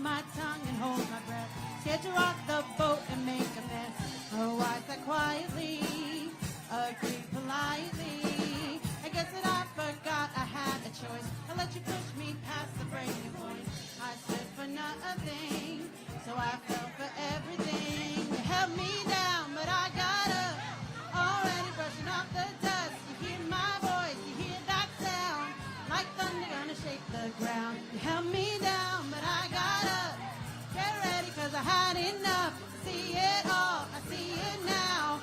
my tongue and hold my breath. Scared to rock the boat and make a mess. Oh, I sat quietly, agreed politely. I guess that I forgot I had a choice. I let you push me past the breaking point. I stood for nothing, so I fell for everything. You held me down, but I got up, already brushing off the dust. You hear my voice, you hear that sound, like thunder gonna shake the ground. You held me down, but I got up. Get ready, 'cause I had enough. I see it all, I see it now.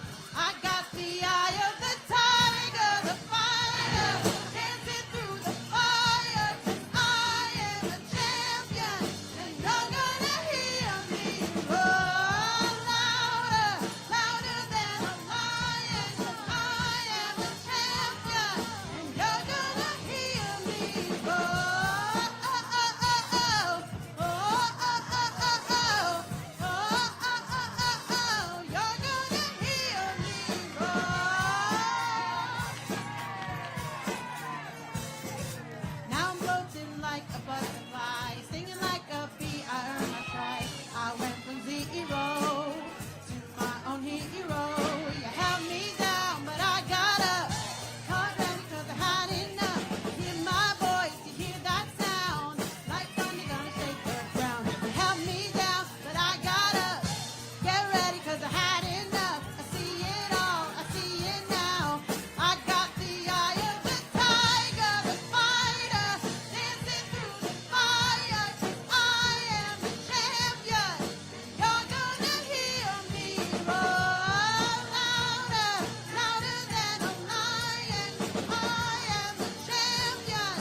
I got the eye of the tiger, the fighter, dancing through the fire. 'Cause I am a champion, and you're gonna hear me roar louder, louder than a lion. 'Cause I am a champion, and you're gonna hear me roar. Oh, oh, oh, oh. Oh, oh, oh, oh, oh. Oh, oh, oh, oh, oh. You're gonna hear me roar. Now I'm floating like a butterfly, singing like a bee. I earned my stripes. I went from zero to my own hero. You held me down, but I got up. Caught ready 'cause I had enough. You hear my voice, you hear that sound, like thunder gonna shake the ground. You held me down, but I got up. Get ready 'cause I had enough. I see it all, I see it now. I got the eye of the tiger, the fighter, dancing through the fire. 'Cause I am the champion. You're gonna hear me roar louder, louder than a lion. I am the champion.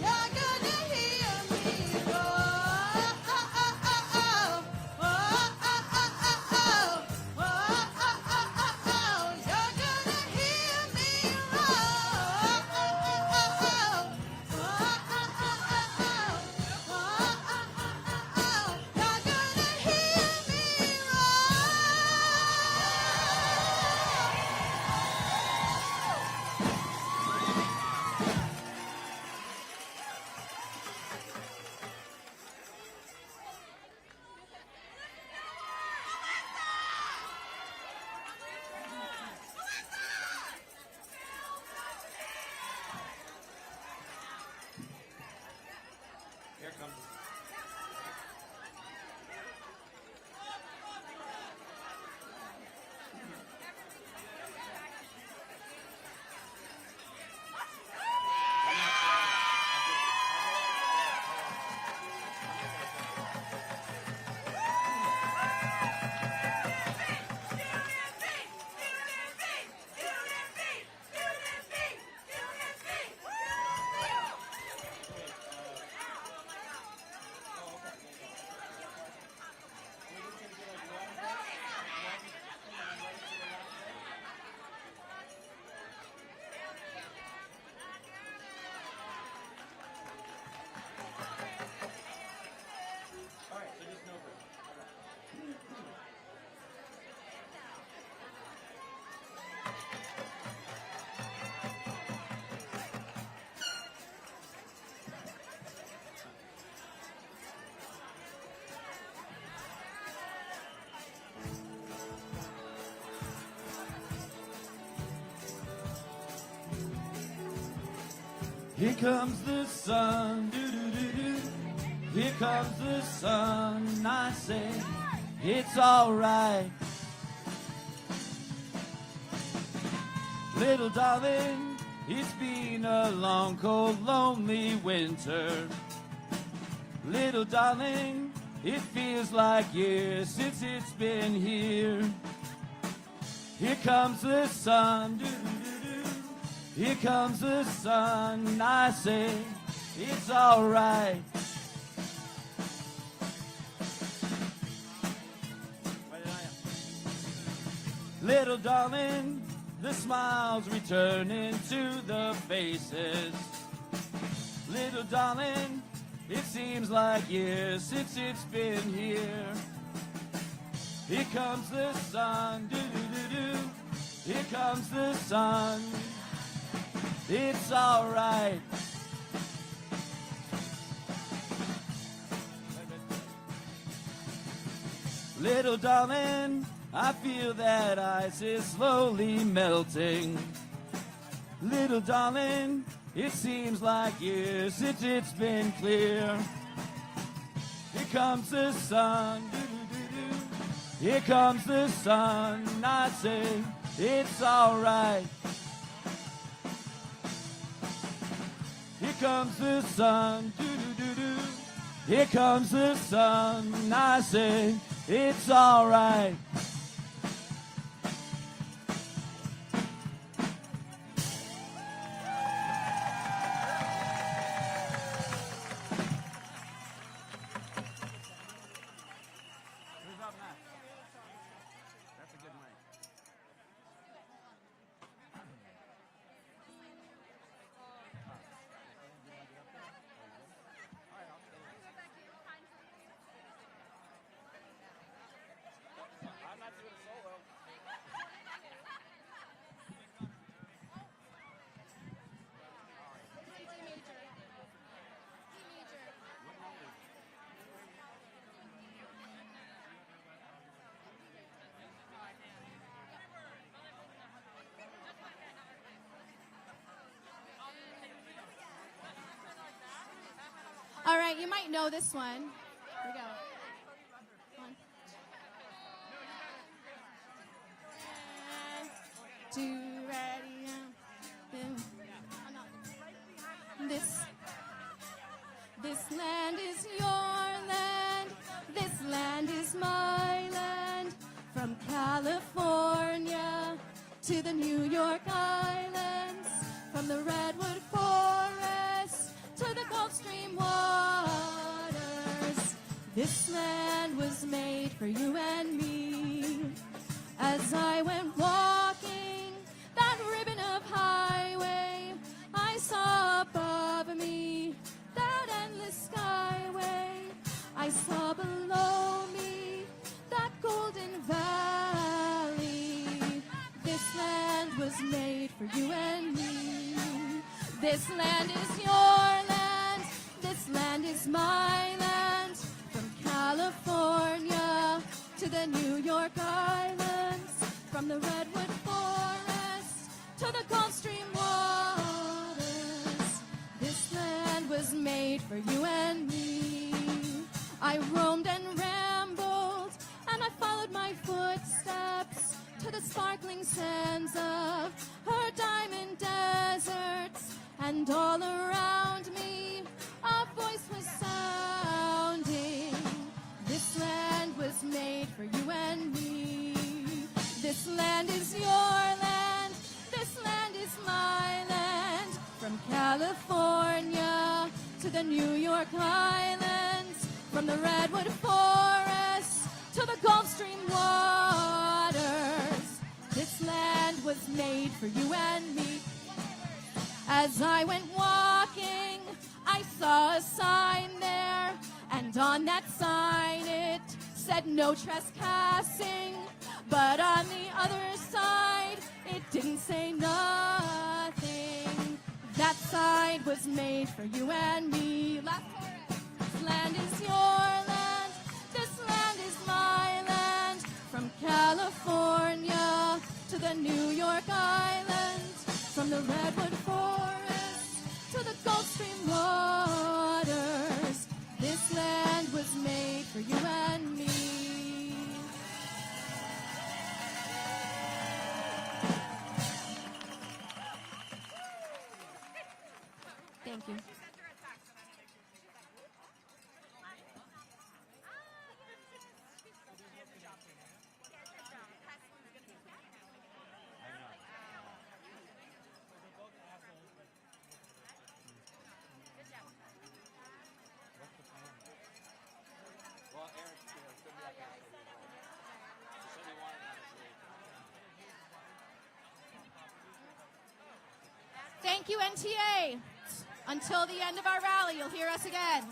You're gonna hear me roar. Oh, oh, oh, oh. Oh, oh, oh, oh, oh. Oh, oh, oh, oh, oh. You're gonna hear me roar. Oh, oh, oh, oh. Oh, oh, oh, oh, oh. Oh, oh, oh, oh, oh. You're gonna hear me Here comes. All right, so just no break. Here comes the sun, doo-doo-doo-doo. Here comes the sun, I say, it's alright. Little darling, it's been a long, cold, lonely winter. Little darling, it feels like years since it's been here. Here comes the sun, doo-doo-doo-doo. Here comes the sun, I say, it's alright. Little darling, the smiles returning to the faces. Little darling, it seems like years since it's been here. Here comes the sun, doo-doo-doo-doo. Here comes the sun. It's alright. Little darling, I feel that ice is slowly melting. Little darling, it seems like years since it's been clear. Here comes the sun, doo-doo-doo-doo. Here comes the sun, I say it's alright. Here comes the sun, doo-doo-doo-doo. Here comes the sun, I say it's alright. All right, you might know this one. Here we go. One. Two, ready, This land is your land. This land is my land. From California to the New York Islands, from the Redwood Forest to the Gulf Stream waters. This land was made for you and me. As I went walking that ribbon of highway, I saw above me that endless skyway. I saw below me that golden valley. This land was made for you and me. This land is your land. This land is my land. From California to the New York Islands, from the Redwood Forest to the Gulf Stream waters. This land was made for you and me. I roamed and rambled, and I followed my footsteps to the sparkling sands of her diamond deserts. And all around me, a voice was sounding. This land was made for you and me. This land is your land. This land is my land. From California to the New York Islands, from the Redwood Forest to the Gulf Stream waters. This land was made for you and me. As I went walking, I saw a sign there, and on that sign it said no trespassing. But on the other side, it didn't say nothing. That sign was made for you and me. Last chorus. This land is your land. This land is my land. From California to the New York Islands, from the Redwood Forest to the Gulf Stream waters. This land was made for you and me. Thank you. Thank you, NTA. Until the end of our rally, you'll hear us again.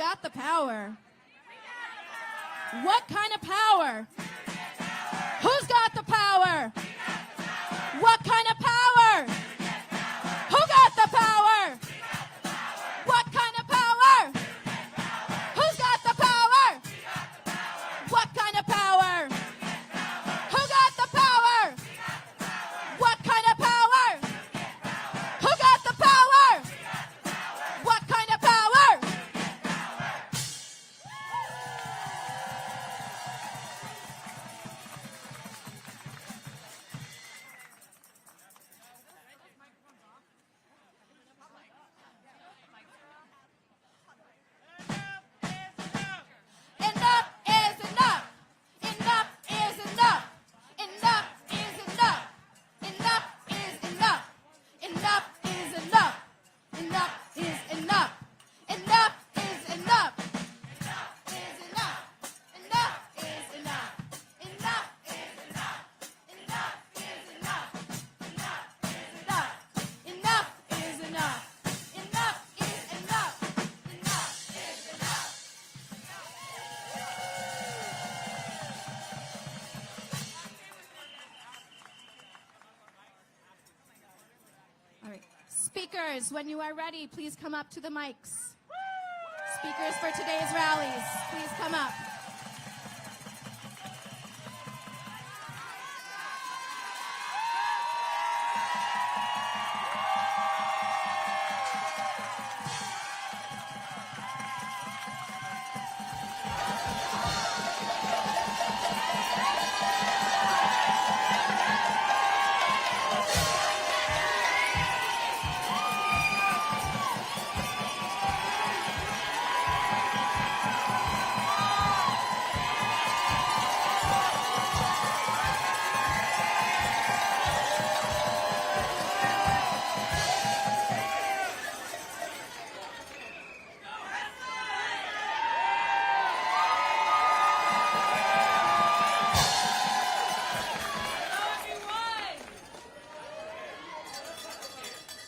got the power? What kind of power? Who's got the power? What kind of power? Who got the power? What kind of power? Who's got the power? What kind of power? Who got the power? What kind of power? Who got the power? What kind of power? Enough is enough. Enough is enough. Enough is enough. Enough is enough. Enough is enough. Enough is enough. Enough is enough. Enough is enough. Enough is enough. Enough is enough. Enough is enough. Enough is enough. Enough is enough. Enough is enough. Enough is enough. All right. Speakers, when you are ready, please come up to the mics. Speakers for today's rallies, please come up.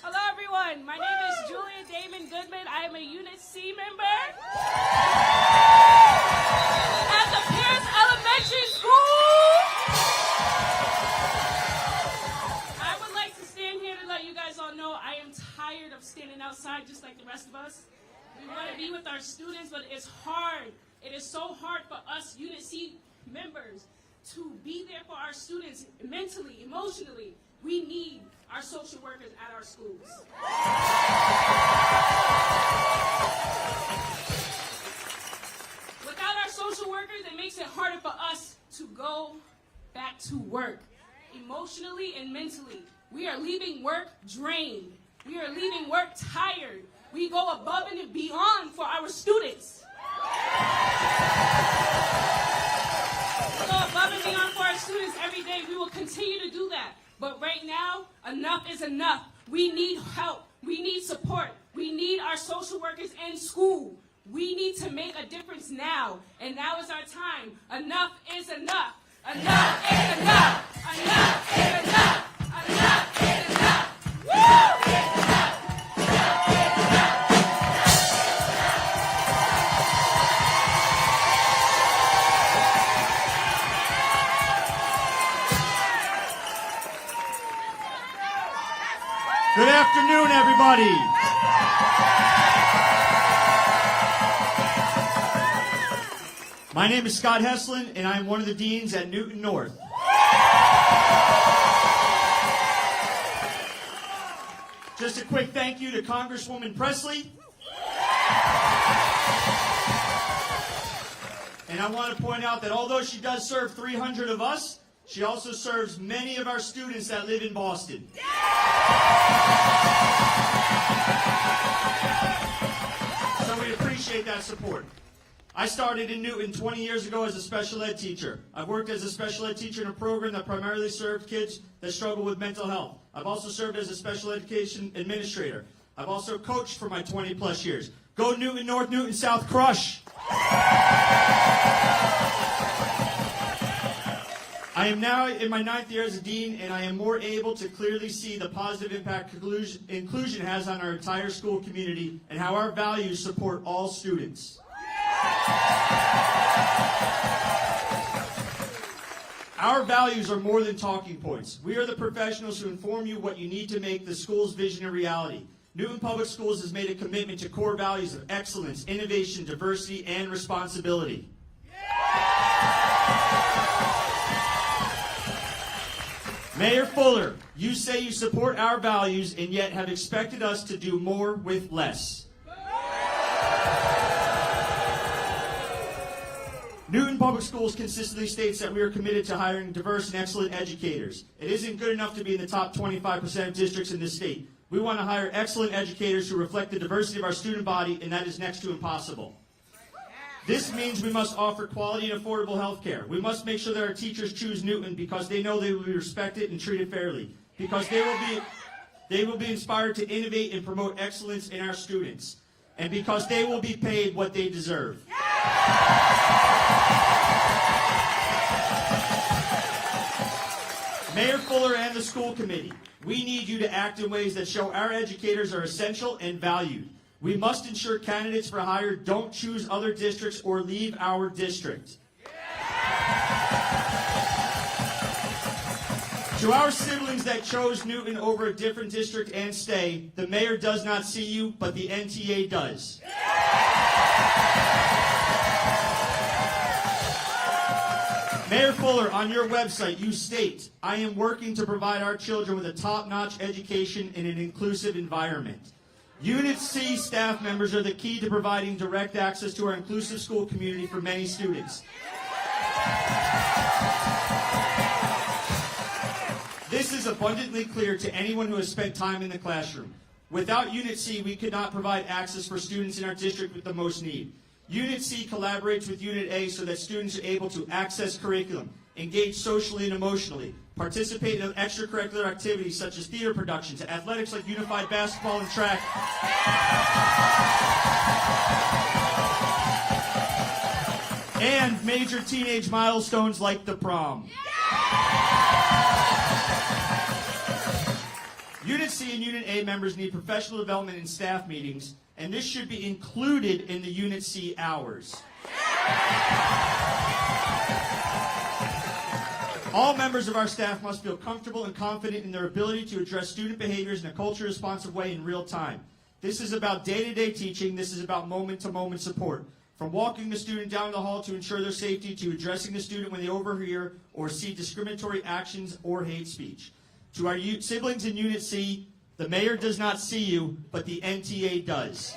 Hello, everyone. My name is Julia Damon Goodman. I am a Unit C member at the Pierce Elementary School. I would like to stand here to let you guys all know I am tired of standing outside just like the rest of us. We want to be with our students, but it's hard. It is so hard for us Unit C members to be there for our students mentally, emotionally. We need our social workers at our schools. Without our social workers, it makes it harder for us to go back to work, emotionally and mentally. We are leaving work drained. We are leaving work tired. We go above and beyond for our students. We go above and beyond for our students every day. We will continue to do that. But right now, enough is enough. We need help. We need support. We need our social workers in school. We need to make a difference now. And now is our time. Enough is enough. Enough is enough. Enough is enough. Enough is enough. Woo! Good afternoon, everybody. My name is Scotthlen, and I'm one of the deans at Newton North. Just a quick thank you to Congresswoman Presley. And I want to point out that although she does serve 300 of us, she also serves many of our students that live in Boston. So we appreciate that support. I started in Newton 20 years ago as a special ed teacher. I've worked as a special ed teacher in a program that primarily served kids that struggle with mental health. I've also served as a special education administrator. I've also coached for my 20 plus years. Go Newton North, Newton South, crush! I am now in my 9th year as a dean, and I am more able to clearly see the positive impact inclusion has on our entire school community and how our values support all students. Our values are more than talking points. We are the professionals who inform you what you need to make the school's vision a reality. Newton Public Schools has made a commitment to core values of excellence, innovation, diversity, and responsibility. Mayor Fuller, you say you support our values and yet have expected us to do more with less. Newton Public Schools consistently states that we are committed to hiring diverse and excellent educators. It isn't good enough to be in the top 25% of districts in this state. We want to hire excellent educators who reflect the diversity of our student body, and that is next to impossible. This means we must offer quality and affordable health care. We must make sure that our teachers choose Newton because they know they will be respected and treated fairly. Because they will be inspired to innovate and promote excellence in our students. And because they will be paid what they deserve. Mayor Fuller and the school committee, we need you to act in ways that show our educators are essential and valued. We must ensure candidates for hire don't choose other districts or leave our district. To our siblings that chose Newton over a different district and stay, the mayor does not see you, but the NTA does. Mayor Fuller, on your website, you state, I am working to provide our children with a top-notch education in an inclusive environment. Unit C staff members are the key to providing direct access to our inclusive school community for many students. This is abundantly clear to anyone who has spent time in the classroom. Without Unit C, we could not provide access for students in our district with the most need. Unit C collaborates with Unit A so that students are able to access curriculum, engage socially and emotionally, participate in extracurricular activities such as theater productions, athletics like unified basketball and track, and major teenage milestones like the prom. Unit C and Unit A members need professional development in staff meetings, and this should be included in the Unit C hours. All members of our staff must feel comfortable and confident in their ability to address student behaviors in a culture-responsive way in real time. This is about day-to-day teaching. This is about moment-to-moment support. From walking the student down the hall to ensure their safety, to addressing the student when they overhear or see discriminatory actions or hate speech. To our siblings in Unit C, the mayor does not see you, but the NTA does.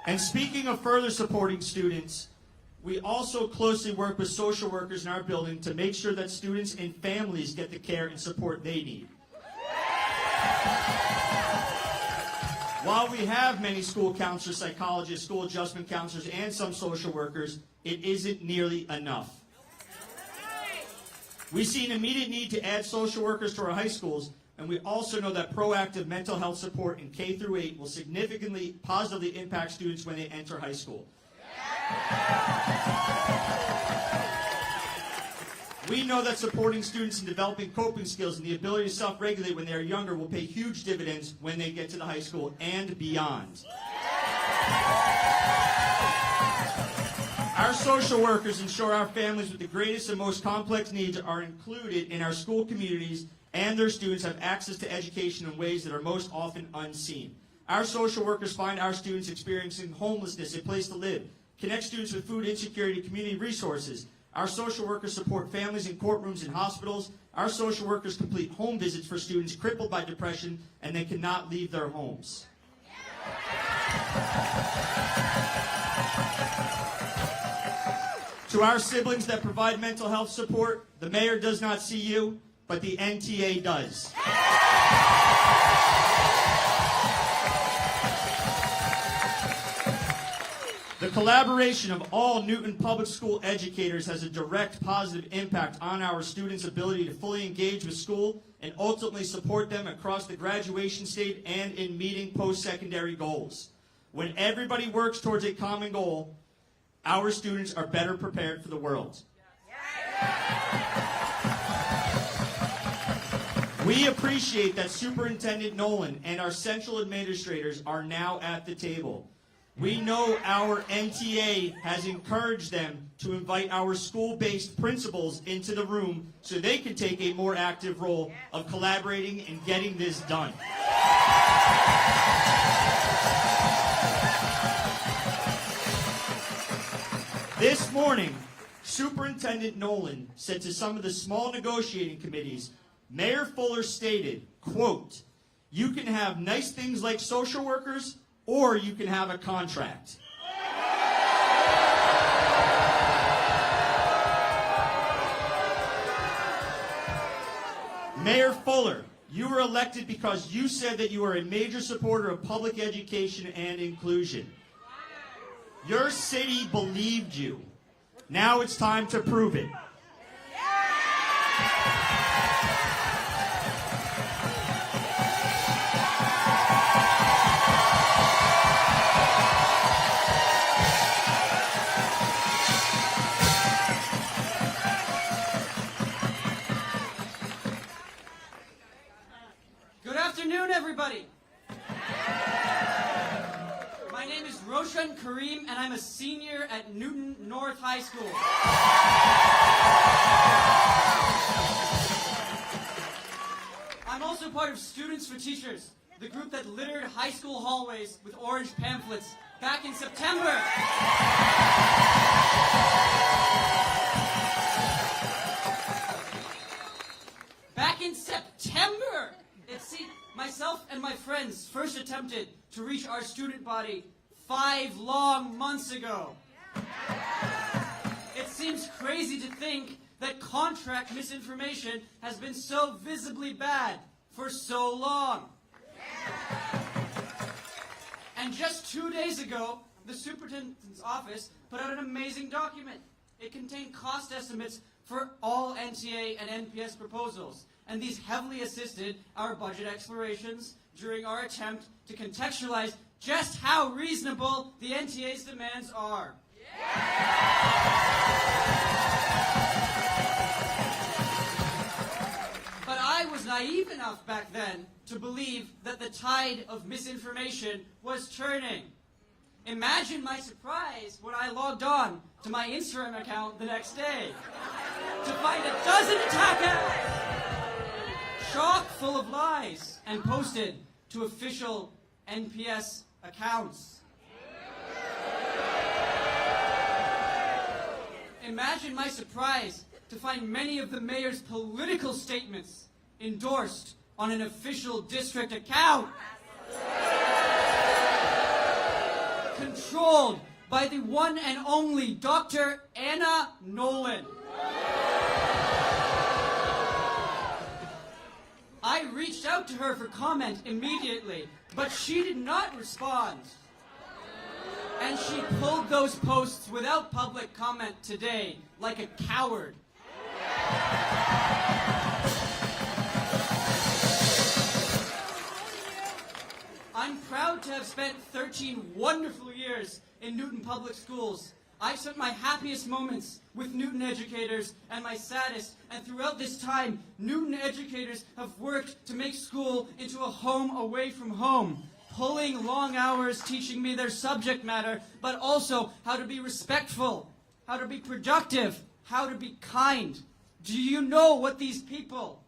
And speaking of further supporting students, we also closely work with social workers in our building to make sure that students and families get the care and support they need. While we have many school counselors, psychologists, school adjustment counselors, and some social workers, it isn't nearly enough. We see an immediate need to add social workers to our high schools, and we also know that proactive mental health support in K through 8 will significantly positively impact students when they enter high school. We know that supporting students in developing coping skills and the ability to self-regulate when they are younger will pay huge dividends when they get to the high school and beyond. Our social workers ensure our families with the greatest and most complex needs are included in our school communities, and their students have access to education in ways that are most often unseen. Our social workers find our students experiencing homelessness a place to live, connect students with food insecurity, community resources. Our social workers support families in courtrooms and hospitals. Our social workers complete home visits for students crippled by depression and they cannot leave their homes. To our siblings that provide mental health support, the mayor does not see you, but the NTA does. The collaboration of all Newton Public School educators has a direct positive impact on our students' ability to fully engage with school and ultimately support them across the graduation state and in meeting post-secondary goals. When everybody works towards a common goal, our students are better prepared for the world. We appreciate that Superintendent Nolan and our central administrators are now at the table. We know our NTA has encouraged them to invite our school-based principals into the room so they can take a more active role of collaborating and getting this done. This morning, Superintendent Nolan said to some of the small negotiating committees, Mayor Fuller stated, quote, "You can have nice things like social workers, or you can have a contract." Mayor Fuller, you were elected because you said that you are a major supporter of public education and inclusion. Your city believed you. Now it's time to prove it. Good afternoon, everybody. My name is Roshan Kareem, and I'm a senior at Newton North High School. I'm also part of Students for Teachers, the group that littered high school hallways with orange pamphlets back in September. Back in September! Myself and my friends first attempted to reach our student body 5 long months ago. It seems crazy to think that contract misinformation has been so visibly bad for so long. And just 2 days ago, the superintendent's office put out an amazing document. It contained cost estimates for all NTA and NPS proposals, and these heavily assisted our budget explorations during our attempt to contextualize just how reasonable the NTA's demands are. But I was naive enough back then to believe that the tide of misinformation was turning. Imagine my surprise when I logged on to my Instagram account the next day to find a dozen attack ads chock full of lies and posted to official NPS accounts. Imagine my surprise to find many of the mayor's political statements endorsed on an official district account, controlled by the one and only Dr. Anna Nolan. I reached out to her for comment immediately, but she did not respond. And she pulled those posts without public comment today, like a coward. I'm proud to have spent 13 wonderful years in Newton Public Schools. I've spent my happiest moments with Newton educators and my saddest, and throughout this time, Newton educators have worked to make school into a home away from home, pulling long hours teaching me their subject matter, but also how to be respectful, how to be productive, how to be kind. Do you know what these people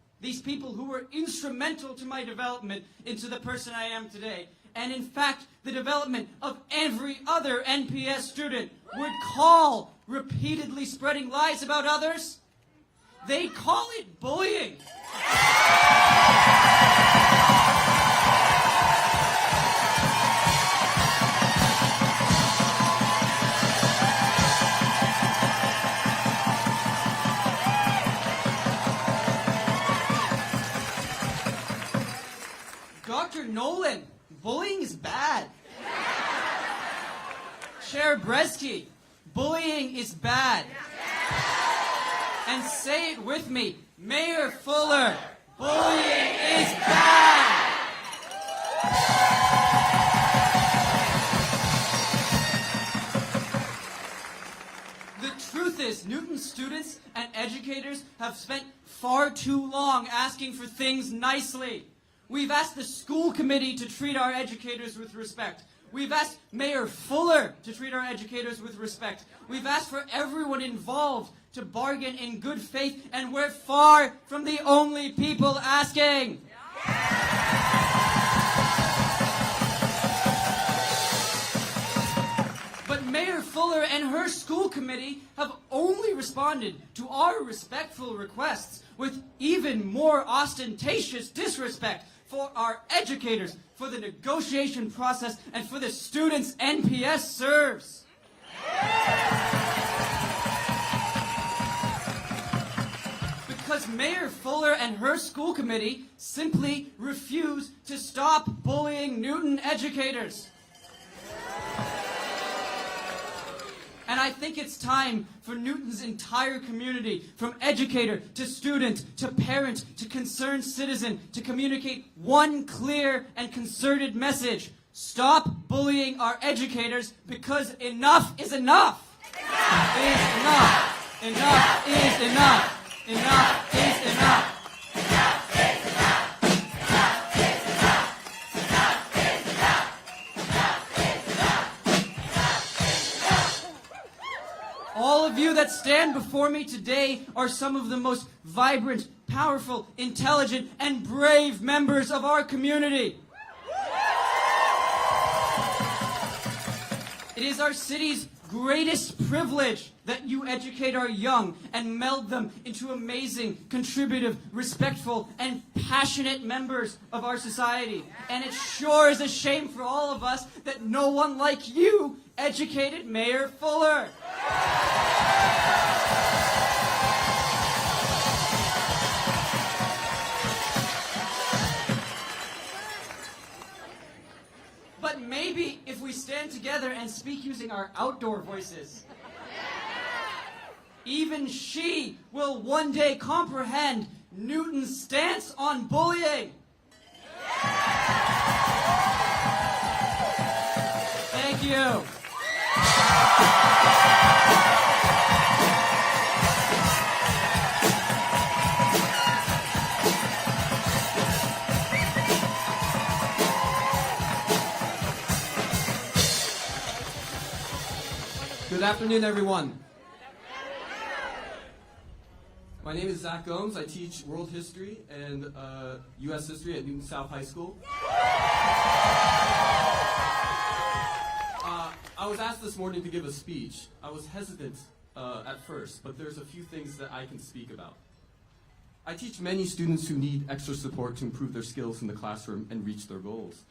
who were instrumental to my development into the person I am today, and in fact, the development of every other NPS student, would call repeatedly spreading lies about others? They call it bullying. Dr. Nolan, bullying is bad. Chair Bresky, bullying is bad. And say it with me, Mayor Fuller, bullying is bad. The truth is, Newton students and educators have spent far too long asking for things nicely. We've asked the school committee to treat our educators with respect. We've asked Mayor Fuller to treat our educators with respect. We've asked for everyone involved to bargain in good faith, and we're far from the only people asking. But Mayor Fuller and her school committee have only responded to our respectful requests with even more ostentatious disrespect for our educators, for the negotiation process, and for the students NPS serves. Because Mayor Fuller and her school committee simply refuse to stop bullying Newton educators. And I think it's time for Newton's entire community, from educator to student to parent to concerned citizen, to communicate one clear and concerted message. Stop bullying our educators, because enough is enough. Enough is enough. Enough is enough. Enough is enough. All of you that stand before me today are some of the most vibrant, powerful, intelligent, and brave members of our community. It is our city's greatest privilege that you educate our young and meld them into amazing, contributive, respectful, and passionate members of our society. And it sure is a shame for all of us that no one like you educated Mayor Fuller. But maybe if we stand together and speak using our outdoor voices, even she will one day comprehend Newton's stance on bullying. Thank you. Good afternoon, everyone. My name is Zach Gomes. I teach world history and U.S. history at Newton South High School. I was asked this morning to give a speech. I was hesitant at first, but there's a few things that I can speak about. I teach many students who need extra support to improve their skills in the classroom and reach their goals.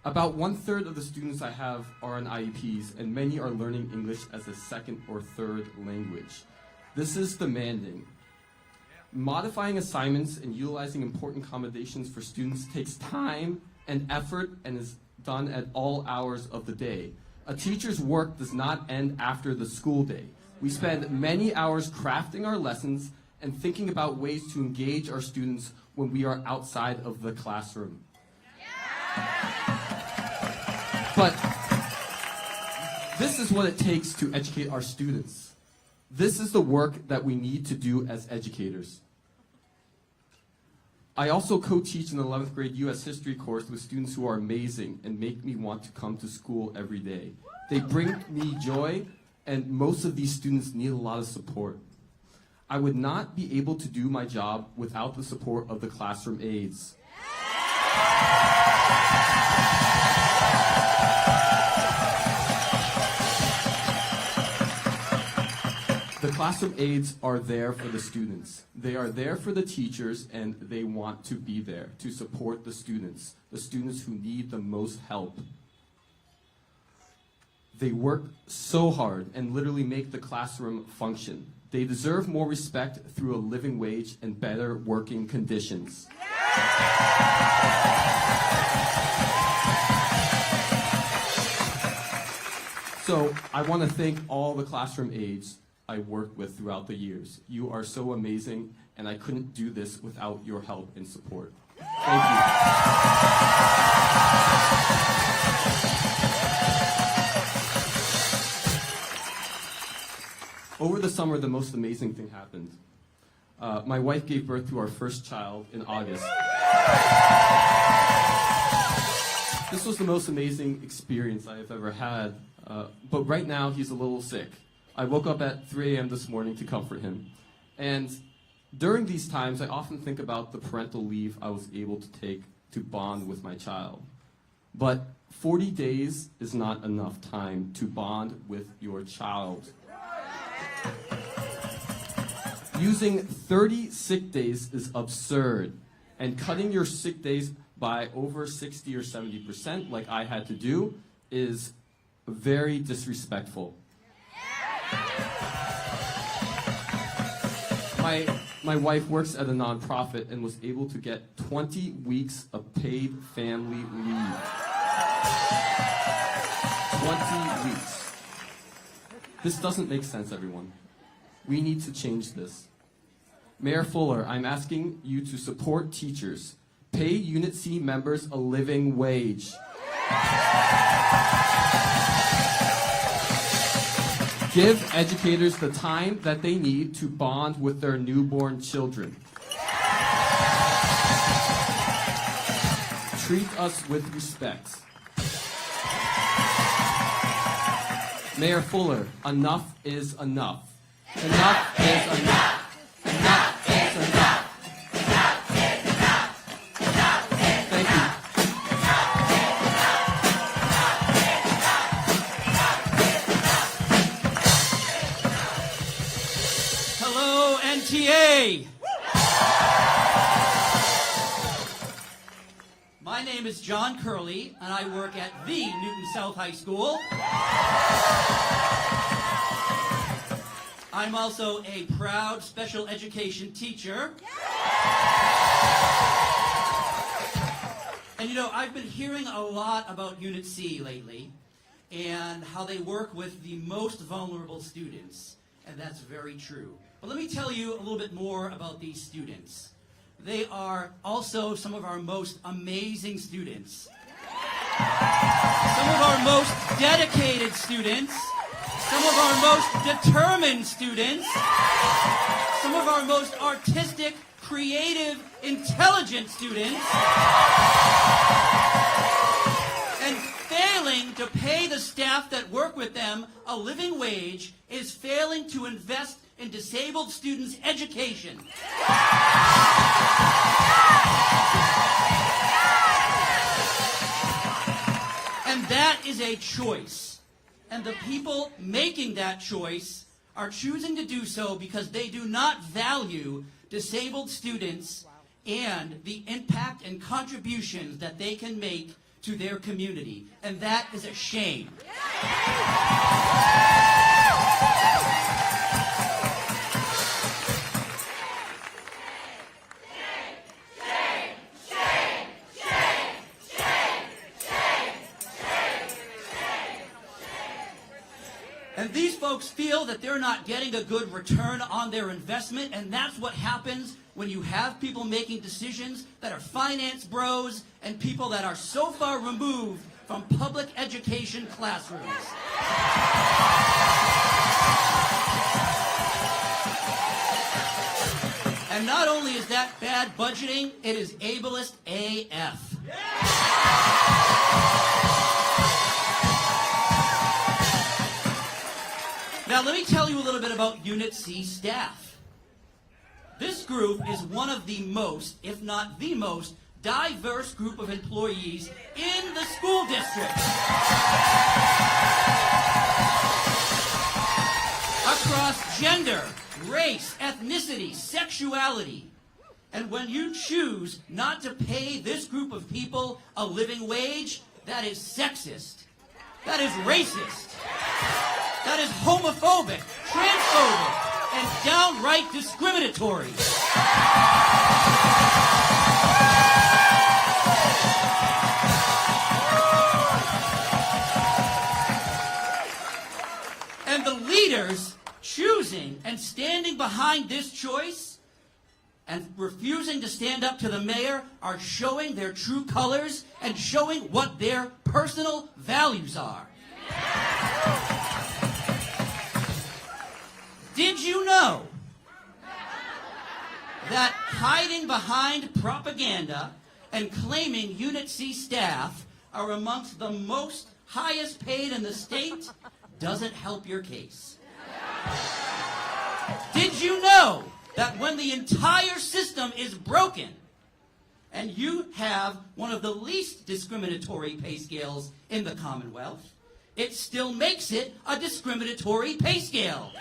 About 1/3 of the students I have are on IEPs, and many are learning English as a second or third language. This is demanding. Modifying assignments and utilizing important accommodations for students takes time and effort and is done at all hours of the day. A teacher's work does not end after the school day. We spend many hours crafting our lessons and thinking about ways to engage our students when we are outside of the classroom. But this is what it takes to educate our students. This is the work that we need to do as educators. I also co-teach an 11th grade U.S. history course with students who are amazing and make me want to come to school every day. They bring me joy, and most of these students need a lot of support. I would not be able to do my job without the support of the classroom aides. The classroom aides are there for the students. They are there for the teachers, and they want to be there to support the students who need the most help. They work so hard and literally make the classroom function. They deserve more respect through a living wage and better working conditions. So I want to thank all the classroom aides I worked with throughout the years. You are so amazing, and I couldn't do this without your help and support. Thank you. Over the summer, the most amazing thing happened. My wife gave birth to our first child in August. This was the most amazing experience I have ever had, but right now he's a little sick. I woke up at 3 a.m. this morning to comfort him. And during these times, I often think about the parental leave I was able to take to bond with my child. But 40 days is not enough time to bond with your child. Using 30 sick days is absurd, and cutting your sick days by over 60 or 70%, like I had to do, is very disrespectful. My wife works at a nonprofit and was able to get 20 weeks of paid family leave. 20 weeks. This doesn't make sense, everyone. We need to change this. Mayor Fuller, I'm asking you to support teachers. Pay Unit C members a living wage. Give educators the time that they need to bond with their newborn children. Treat us with respect. Mayor Fuller, enough is enough. Enough is enough. Enough is enough. Enough is enough. Thank you. Hello, NTA. My name is John Curley, and I work at the Newton South High School. I'm also a proud special education teacher. And you know, I've been hearing a lot about Unit C lately and how they work with the most vulnerable students. And that's very true. But let me tell you a little bit more about these students. They are also some of our most amazing students. Some of our most dedicated students. Some of our most determined students. Some of our most artistic, creative, intelligent students. And failing to pay the staff that work with them a living wage is failing to invest in disabled students' education. And that is a choice. And the people making that choice are choosing to do so because they do not value disabled students and the impact and contributions that they can make to their community. And that is a shame. And these folks feel that they're not getting a good return on their investment, and that's what happens when you have people making decisions that are finance bros and people that are so far removed from public education classrooms. And not only is that bad budgeting, it is ableist AF. Now, let me tell you a little bit about Unit C staff. This group is one of the most, if not the most, diverse group of employees in the school district. Across gender, race, ethnicity, sexuality. And when you choose not to pay this group of people a living wage, that is sexist. That is racist. That is homophobic, transphobic, and downright discriminatory. leaders choosing and standing behind this choice and refusing to stand up to the mayor are showing their true colors and showing what their personal values are. Did you know that hiding behind propaganda and claiming Unit C staff are amongst the most highest paid in the state doesn't help your case? Did you know that when the entire system is broken and you have one of the least discriminatory pay scales in the Commonwealth, it still makes it a discriminatory pay scale?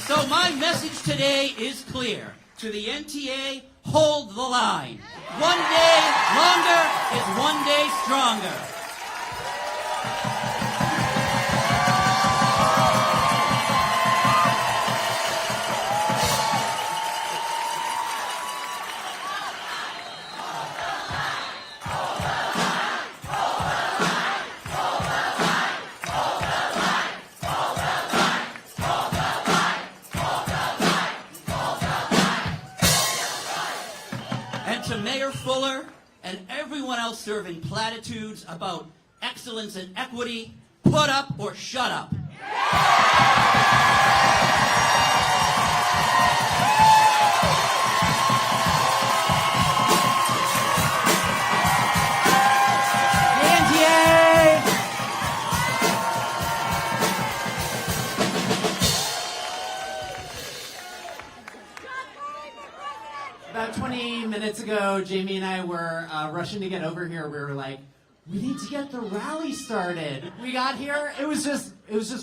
So my message today is clear. To the NTA, hold the line. One day longer is one day stronger. To Mayor Fuller and everyone else serving platitudes about excellence and equity, put up or shut up. About 20 minutes ago, Jamie and I were rushing to get over here. We were like, we need to get the rally started. We got here, it was just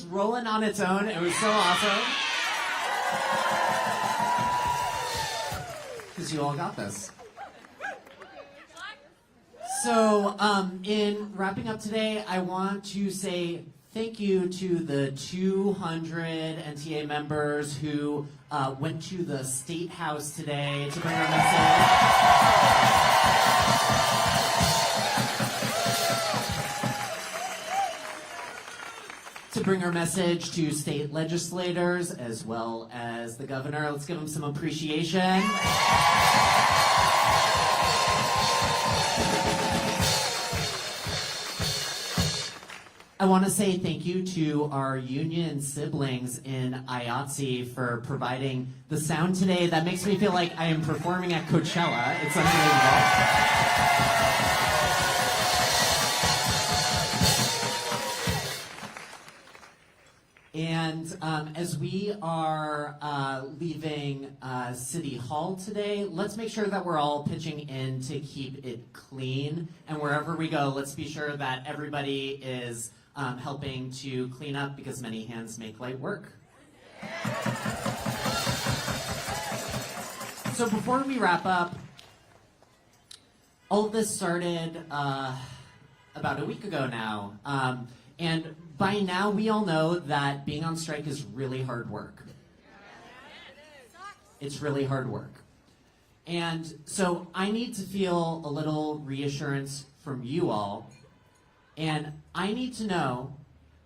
rolling on its own. It was so awesome. Because you all got this. So, in wrapping up today, I want to say thank you to the 200 NTA members who went to the State House today to bring our message. To bring our message to state legislators as well as the governor. Let's give them some appreciation. I want to say thank you to our union siblings in IATSE for providing the sound today. That makes me feel like I am performing at Coachella. It's unbelievable. And as we are leaving City Hall today, let's make sure that we're all pitching in to keep it clean. And wherever we go, let's be sure that everybody is helping to clean up, because many hands make light work. So before we wrap up, all of this started about a week ago now. And by now, we all know that being on strike is really hard work. It's really hard work. And so I need to feel a little reassurance from you all. And I need to know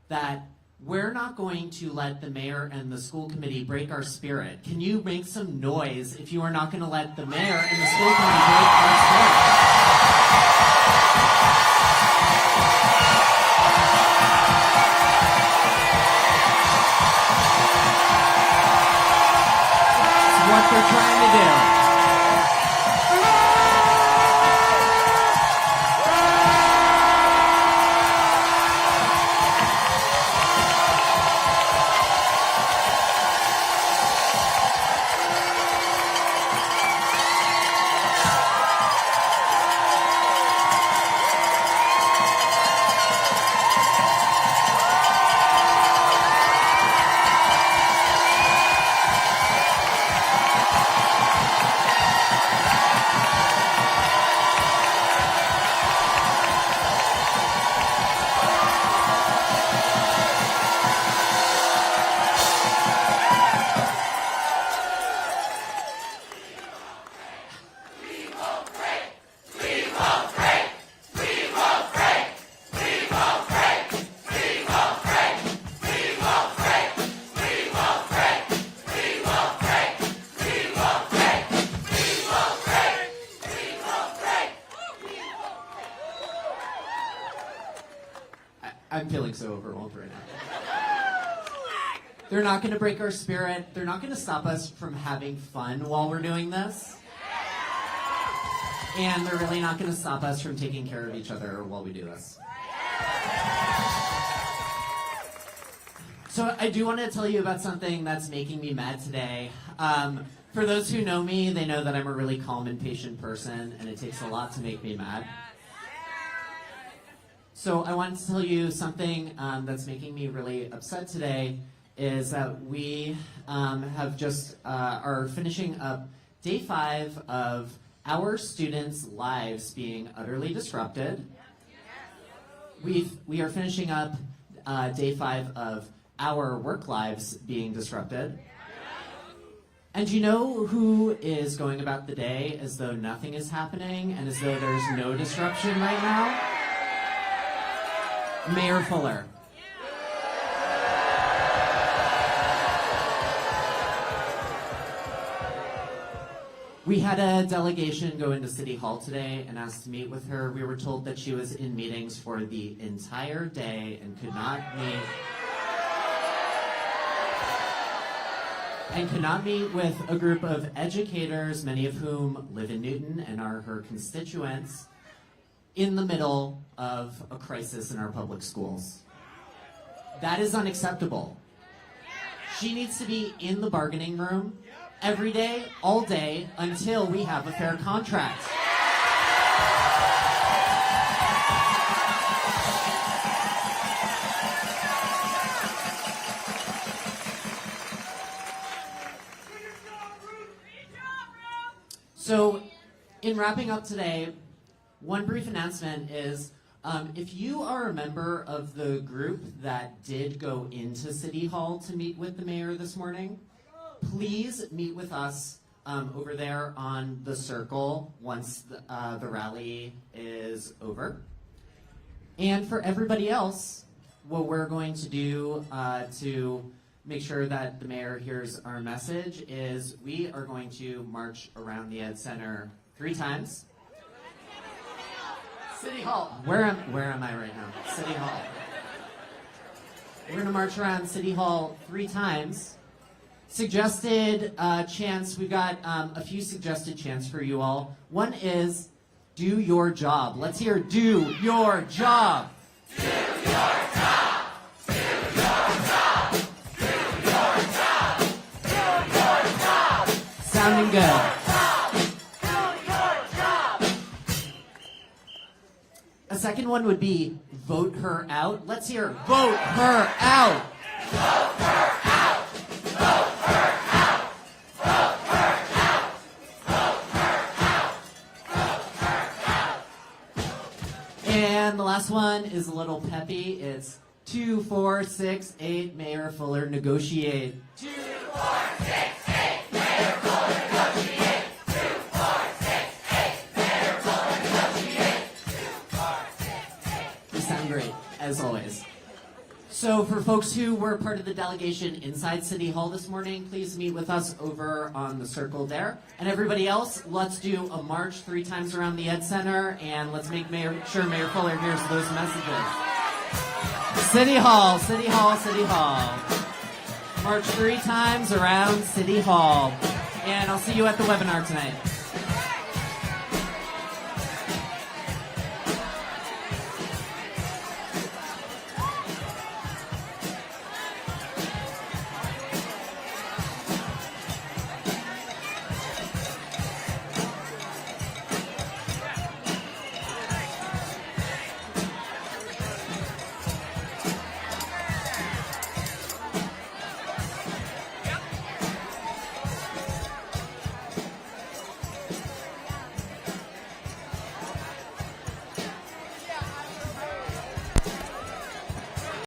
that we're not going to let the mayor and the school committee break our spirit. Can you make some noise if you are not going to let the mayor and the school committee break our spirit? It's what they're trying to do. I'm feeling so overwhelmed right now. They're not going to break our spirit. They're not going to stop us from having fun while we're doing this. And they're really not going to stop us from taking care of each other while we do this. So I do want to tell you about something that's making me mad today. For those who know me, they know that I'm a really calm and patient person, and it takes a lot to make me mad. So I wanted to tell you something that's making me really upset today is that we have just are finishing up day 5 of our students' lives being utterly disrupted. We are finishing up day 5 of our work lives being disrupted. And you know who is going about the day as though nothing is happening and as though there's no disruption right now? Mayor Fuller. We had a delegation go into City Hall today and asked to meet with her. We were told that she was in meetings for the entire day and could not meet with a group of educators, many of whom live in Newton and are her constituents, in the middle of a crisis in our public schools. That is unacceptable. She needs to be in the bargaining room every day, all day, until we have a fair contract. So, in wrapping up today, one brief announcement is, if you are a member of the group that did go into City Hall to meet with the mayor this morning, please meet with us over there on the circle once the rally is over. And for everybody else, what we're going to do to make sure that the mayor hears our message is we are going to march around the Ed Center 3 times. City Hall. Where am I right now? City Hall. We're going to march around City Hall 3 times. Suggested chants, we've got a few suggested chants for you all. One is, do your job. Let's hear, do your job. Do your job. Do your job. Do your job. Do your job. Sounding good. Do your job. A second one would be, vote her out. Let's hear, vote her out. Vote her out. Vote her out. Vote her out. Vote her out. Vote her out. And the last one is a little peppy. It's 2, 4, 6, 8, Mayor Fuller, negotiate. 2, 4, 6, 8, Mayor Fuller, negotiate. 2, 4, 6, 8, Mayor Fuller, negotiate. 2, 4, 6, 8. You sound great, as always. So for folks who were part of the delegation inside City Hall this morning, please meet with us over on the circle there. And everybody else, let's do a march 3 times around the Ed Center, and let's make sure Mayor Fuller hears those messages. City Hall, City Hall, City Hall. March 3 times around City Hall. And I'll see you at the webinar tonight.